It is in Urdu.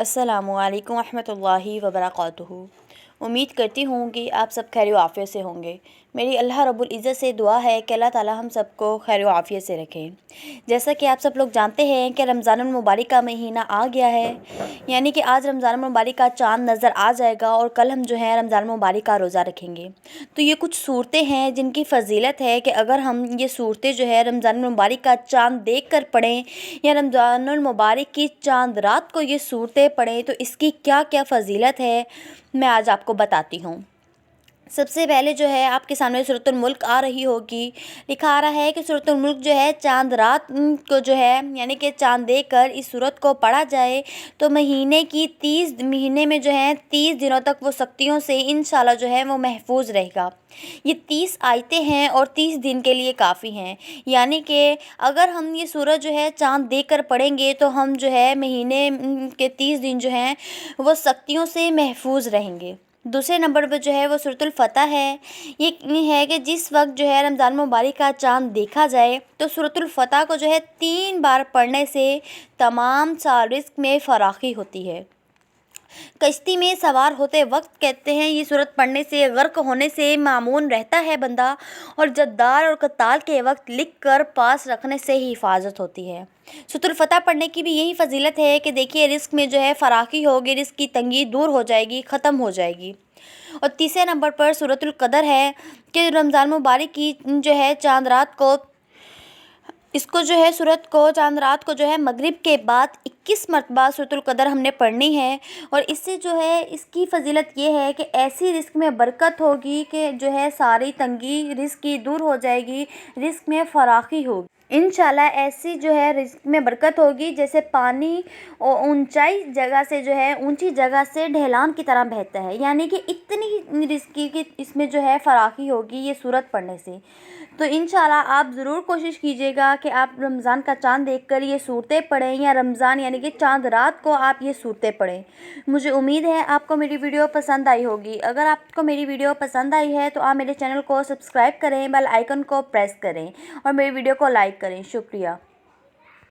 السلام علیکم ورحمۃ اللہ وبرکاتہ۔ امید کرتی ہوں کہ آپ سب خیر و عافیت سے ہوں گے۔ میری اللہ رب العزت سے دعا ہے کہ اللہ تعالی ہم سب کو خیر و عافیت سے رکھیں۔ جیسا کہ آپ سب لوگ جانتے ہیں کہ رمضان المبارک کا مہینہ آ گیا ہے، یعنی کہ آج رمضان المبارک کا چاند نظر آ جائے گا اور کل ہم جو ہے رمضان المبارک کا روزہ رکھیں گے۔ تو یہ کچھ صورتیں ہیں جن کی فضیلت ہے کہ اگر ہم یہ صورتیں جو ہے رمضان المبارک کا چاند دیکھ کر پڑھیں یا رمضان المبارک کی چاند رات کو یہ صورتیں پڑھیں تو اس کی کیا کیا فضیلت ہے، میں آج آپ کو بتاتی ہوں۔ سب سے پہلے جو ہے آپ کے سامنے سورۃ الملک آ رہی ہوگی، لکھا آ رہا ہے کہ سورۃ الملک جو ہے چاند رات کو جو ہے یعنی کہ چاند دیکھ کر اس سورت کو پڑھا جائے تو مہینے میں جو ہے 30 دنوں تک وہ سختیوں سے انشاءاللہ جو ہے وہ محفوظ رہے گا۔ یہ 30 آیتیں ہیں اور 30 دن کے لیے کافی ہیں، یعنی کہ اگر ہم یہ سورت جو ہے چاند دیکھ کر پڑھیں گے تو ہم جو ہے مہینے کے 30 دن جو ہیں وہ سختیوں سے محفوظ رہیں گے۔ دوسرے نمبر پر جو ہے وہ سورۃ الفتح ہے۔ یہ ہے کہ جس وقت جو ہے رمضان مبارک کا چاند دیکھا جائے تو سورۃ الفتح کو جو ہے 3 بار پڑھنے سے تمام سال رزق میں فراخی ہوتی ہے۔ کشتی میں سوار ہوتے وقت کہتے ہیں یہ سورت پڑھنے سے غرق ہونے سے معمون رہتا ہے بندہ، اور جدار اور قتال کے وقت لکھ کر پاس رکھنے سے ہی حفاظت ہوتی ہے۔ سورۃ الفتح پڑھنے کی بھی یہی فضیلت ہے کہ دیکھیے رزق میں جو ہے فراخی ہوگی، رزق کی تنگی دور ہو جائے گی، ختم ہو جائے گی۔ اور تیسرے نمبر پر سورۃ القدر ہے کہ رمضان مبارک کی جو ہے چاند رات کو سورت کو چاند رات کو جو ہے مغرب کے بعد 21 مرتبہ سورۃ القدر ہم نے پڑھنی ہے، اور اس سے جو ہے اس کی فضیلت یہ ہے کہ ایسی رزق میں برکت ہوگی کہ جو ہے ساری تنگی رزق کی دور ہو جائے گی، رزق میں فراخی ہوگی انشاءاللہ۔ ایسی جو ہے رزق میں برکت ہوگی جیسے پانی اونچی جگہ سے ڈھلان کی طرح بہتا ہے، یعنی کہ اتنی رزق کی اس میں جو ہے فراخی ہوگی یہ سورت پڑھنے سے۔ تو انشاءاللہ آپ ضرور کوشش کیجیے گا کہ آپ رمضان کا چاند دیکھ کر یہ صورتیں پڑھیں، یا رمضان یعنی کہ چاند رات کو آپ یہ صورتیں پڑھیں۔ مجھے امید ہے آپ کو میری ویڈیو پسند آئی ہوگی۔ اگر آپ کو میری ویڈیو پسند آئی ہے تو آپ میرے چینل کو سبسکرائب کریں، بیل آئیکن کو پریس کریں اور میری ویڈیو کو لائک کریں۔ شکریہ۔